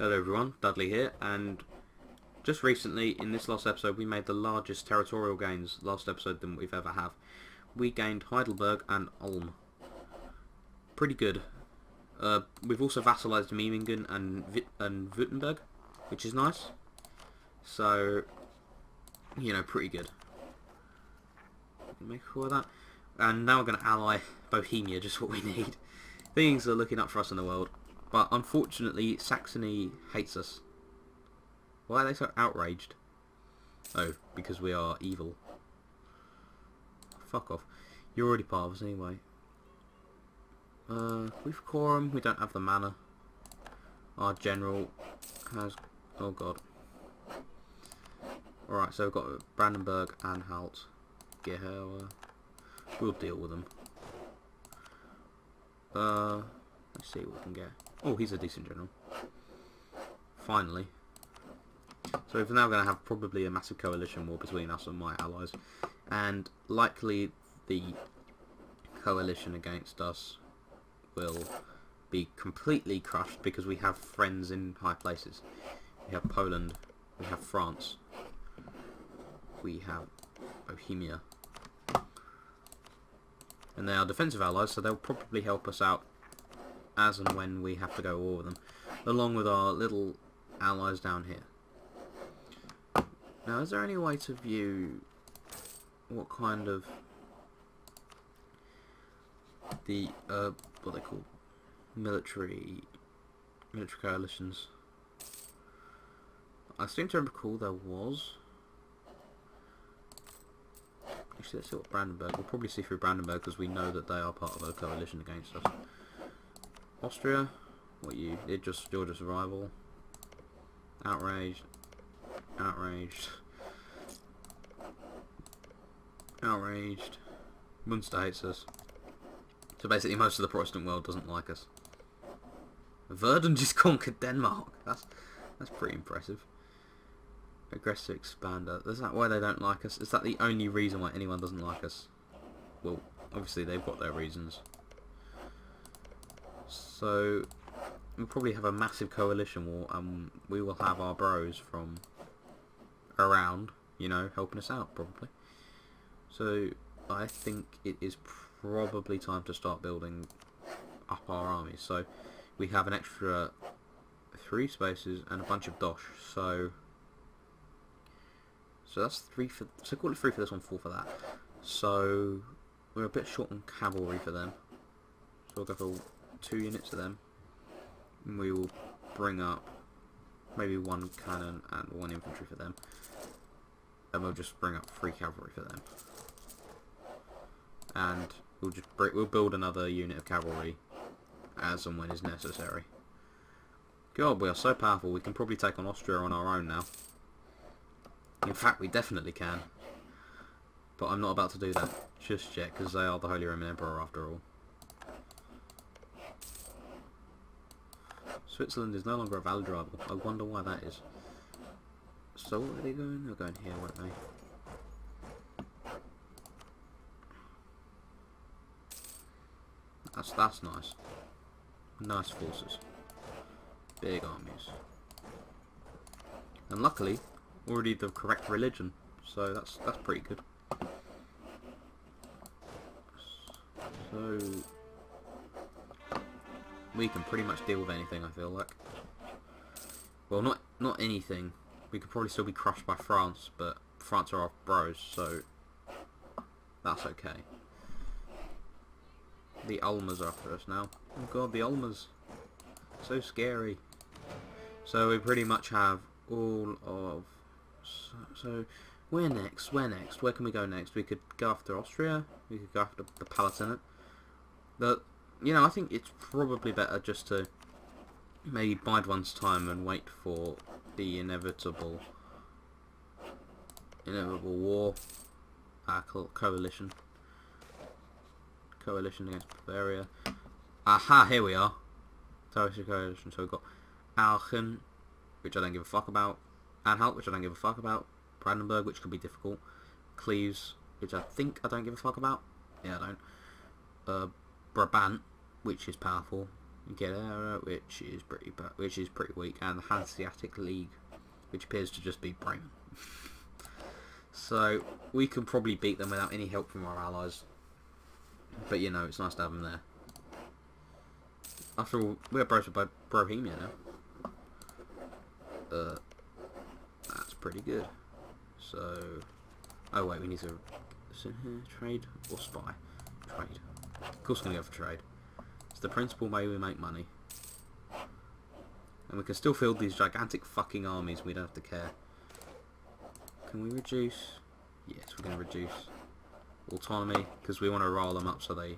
Hello everyone, Dudley here, and just recently, in this last episode, we made the largest territorial gains last episode than we've ever have. We gained Heidelberg and Ulm. Pretty good. We've also vassalized Meiningen and Württemberg, which is nice. So, you know, pretty good. Make sure of that. And now we're going to ally Bohemia, just what we need. Things are looking up for us in the world. But unfortunately, Saxony hates us. Why are they so outraged? Oh, because we are evil. Fuck off. You're already part of us anyway. We've quorum. We don't have the mana. Our general has... Oh god. Alright, so we've got Brandenburg and Halt. Gehauer. We'll deal with them. Let's see what we can get. Oh, he's a decent general. Finally. So we're now going to have probably a massive coalition war between us and my allies. And likely the coalition against us will be completely crushed because we have friends in high places. We have Poland. We have France. We have Bohemia. And they are defensive allies, so they'll probably help us out as and when we have to go war with them, along with our little allies down here. Now, is there any way to view what kind of the what they call military coalitions? I seem to recall there was. Actually, let's see what Brandenburg. We'll probably see through Brandenburg because we know that they are part of a coalition against us. Austria, what you? You're just a rival. Outraged. Outraged. Outraged. Munster hates us. So basically, most of the Protestant world doesn't like us. Verden just conquered Denmark. That's pretty impressive. Aggressive expander. Is that why they don't like us? Is that the only reason why anyone doesn't like us? Well, obviously they've got their reasons. So we'll probably have a massive coalition war, and we will have our bros from around, you know, helping us out probably. So I think it is probably time to start building up our armies. So we have an extra 3 spaces and a bunch of dosh. So that's 3 for... So call it 3 for this one, 4 for that. So we're a bit short on cavalry for them. So we'll go for 2 units of them. And we will bring up maybe 1 cannon and 1 infantry for them. And we'll just bring up 3 cavalry for them. And we'll build another unit of cavalry as and when is necessary. God, we are so powerful. We can probably take on Austria on our own now. In fact, we definitely can. But I'm not about to do that just yet, because they are the Holy Roman Emperor after all. Switzerland is no longer a valid rival. I wonder why that is. So where are they going? They're going here, won't they? That's nice. Nice forces. Big armies. And luckily, already the correct religion, so that's pretty good. So we can pretty much deal with anything, I feel like. Well, not anything. We could probably still be crushed by France, but France are our bros, so that's okay. The Ulmers are after us now. Oh god, the Ulmers. So scary. So we pretty much have all of... So where next? Where next? Where can we go next? We could go after Austria. We could go after the Palatinate. You know, I think it's probably better just to maybe bide one's time and wait for the inevitable war. Coalition against Bavaria. Aha! Here we are. Territory coalition. So we've got Aachen, which I don't give a fuck about. Anhalt, which I don't give a fuck about. Brandenburg, which could be difficult. Cleves, which I think I don't give a fuck about. Yeah, I don't. Brabant, which is powerful. Get which is pretty weak, and the Hanseatic League, which appears to just be Bremen. So we can probably beat them without any help from our allies. But you know, it's nice to have them there. After all, we're bros with Bohemia now. That's pretty good. So, oh wait, we need to trade or spy. Trade. Of course, we're gonna go for trade. It's the principal way we make money, and we can still field these gigantic fucking armies. We don't have to care. Can we reduce? Yes, we're going to reduce autonomy because we want to roll them up so they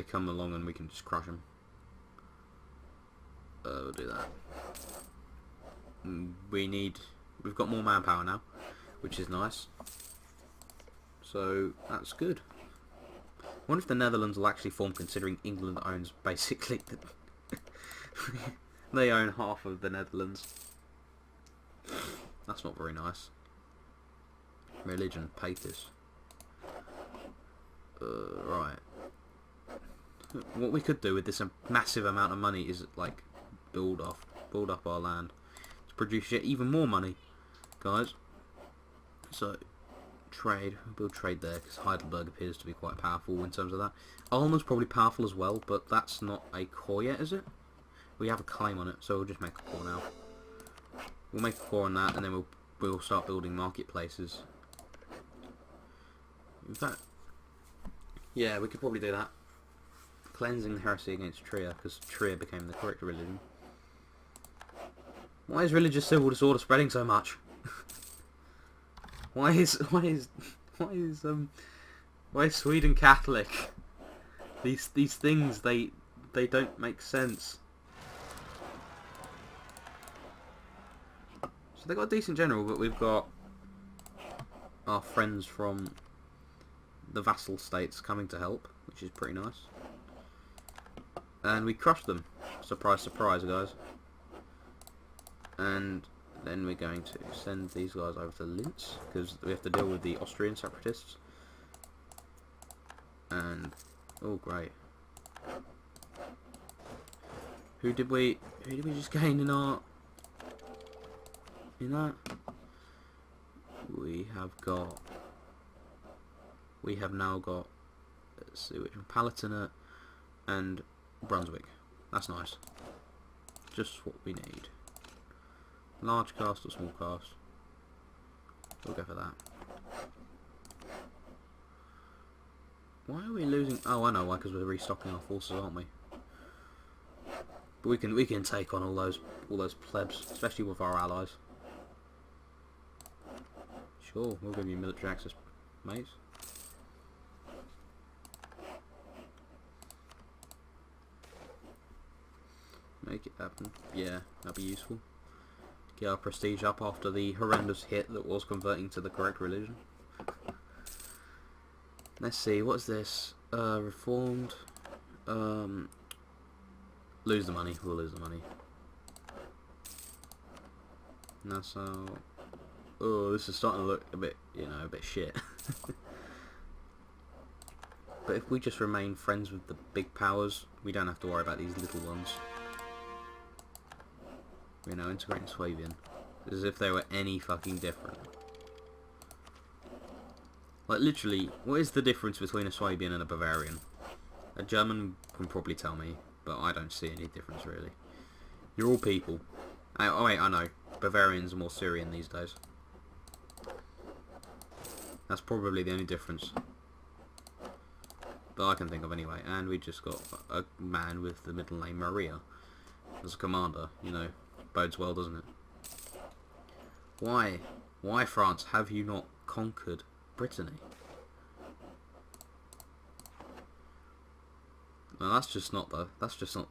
come along and we can just crush them. We'll do that. We've got more manpower now, which is nice. So that's good. I wonder if the Netherlands will actually form, considering England owns basically they own half of the Netherlands. That's not very nice. Religion, pathos. Right. What we could do with this massive amount of money is like build up our land to produce yet even more money, guys. So trade, we'll trade there because Heidelberg appears to be quite powerful in terms of that. Ulm's probably powerful as well, but that's not a core yet, is it? We have a claim on it, so we'll just make a core now. We'll make a core on that, and then we'll start building marketplaces. In fact, yeah, we could probably do that. Cleansing the heresy against Trier, because Trier became the correct religion. Why is religious civil disorder spreading so much? Why is Sweden Catholic? These things they don't make sense. So they got a decent general, but we've got our friends from the vassal states coming to help, which is pretty nice. And we crushed them. Surprise, surprise, guys. And then we're going to send these guys over to Linz, because we have to deal with the Austrian separatists. And oh great. Who did we just gain in that? We have now got, let's see, which one, Palatinate and Brunswick. That's nice. Just what we need. Large cast or small cast? We'll go for that. Why are we losing? Oh, I know why. Because we're restocking our forces, aren't we? But we can take on all those plebs, especially with our allies. Sure, we'll give you military access, mates. Make it happen. Yeah, that'd be useful. Get our prestige up after the horrendous hit that was converting to the correct religion. Let's see, what's this? Reformed. Lose the money. We'll lose the money. Nassau. Oh, this is starting to look a bit, you know, a bit shit. But if we just remain friends with the big powers, we don't have to worry about these little ones. You know, integrating Swabian. As if they were any fucking different. Like, literally, what is the difference between a Swabian and a Bavarian? A German can probably tell me, but I don't see any difference, really. You're all people. Oh, wait, I know. Bavarians are more Syrian these days. That's probably the only difference that I can think of anyway. And we just got a man with the middle name Maria as a commander, you know. Bodes well, doesn't it? Why, France, have you not conquered Brittany? No, that's just not the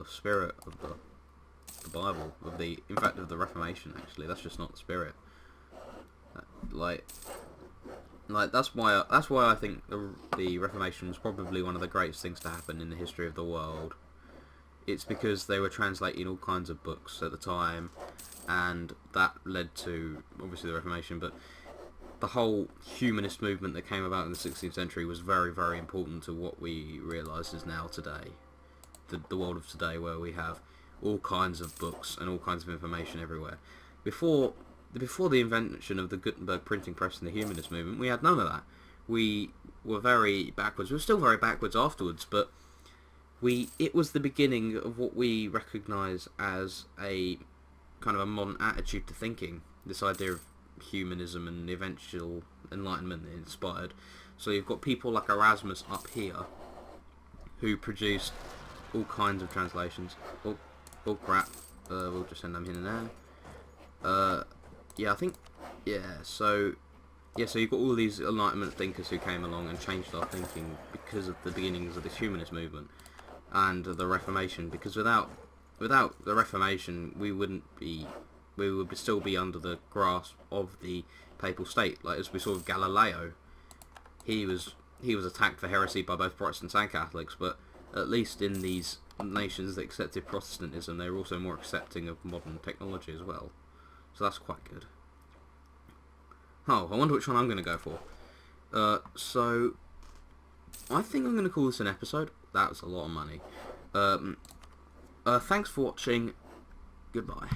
spirit of the Bible, in fact of the Reformation. Actually, that's just not the spirit. Like that's why I think the Reformation was probably one of the greatest things to happen in the history of the world. It's because they were translating all kinds of books at the time, and that led to, obviously, the Reformation, but the whole humanist movement that came about in the 16th century was very, very important to what we realise is now today. the world of today, where we have all kinds of books and all kinds of information everywhere. Before the invention of the Gutenberg printing press and the humanist movement, we had none of that. We were very backwards. We were still very backwards afterwards, but it was the beginning of what we recognise as a kind of a modern attitude to thinking. This idea of humanism and the eventual enlightenment that it inspired. So you've got people like Erasmus up here, who produced all kinds of translations. Oh crap! We'll just send them in there. Yeah, I think. So you've got all these Enlightenment thinkers who came along and changed our thinking because of the beginnings of this humanist movement and the Reformation. Because without the Reformation, we would still be under the grasp of the papal state. Like, as we saw with Galileo, he was attacked for heresy by both Protestants and Catholics, but at least in these nations that accepted Protestantism, they were also more accepting of modern technology as well. So that's quite good. Oh, I wonder which one I'm going to go for. So I think I'm going to call this an episode. That was a lot of money. Thanks for watching. Goodbye.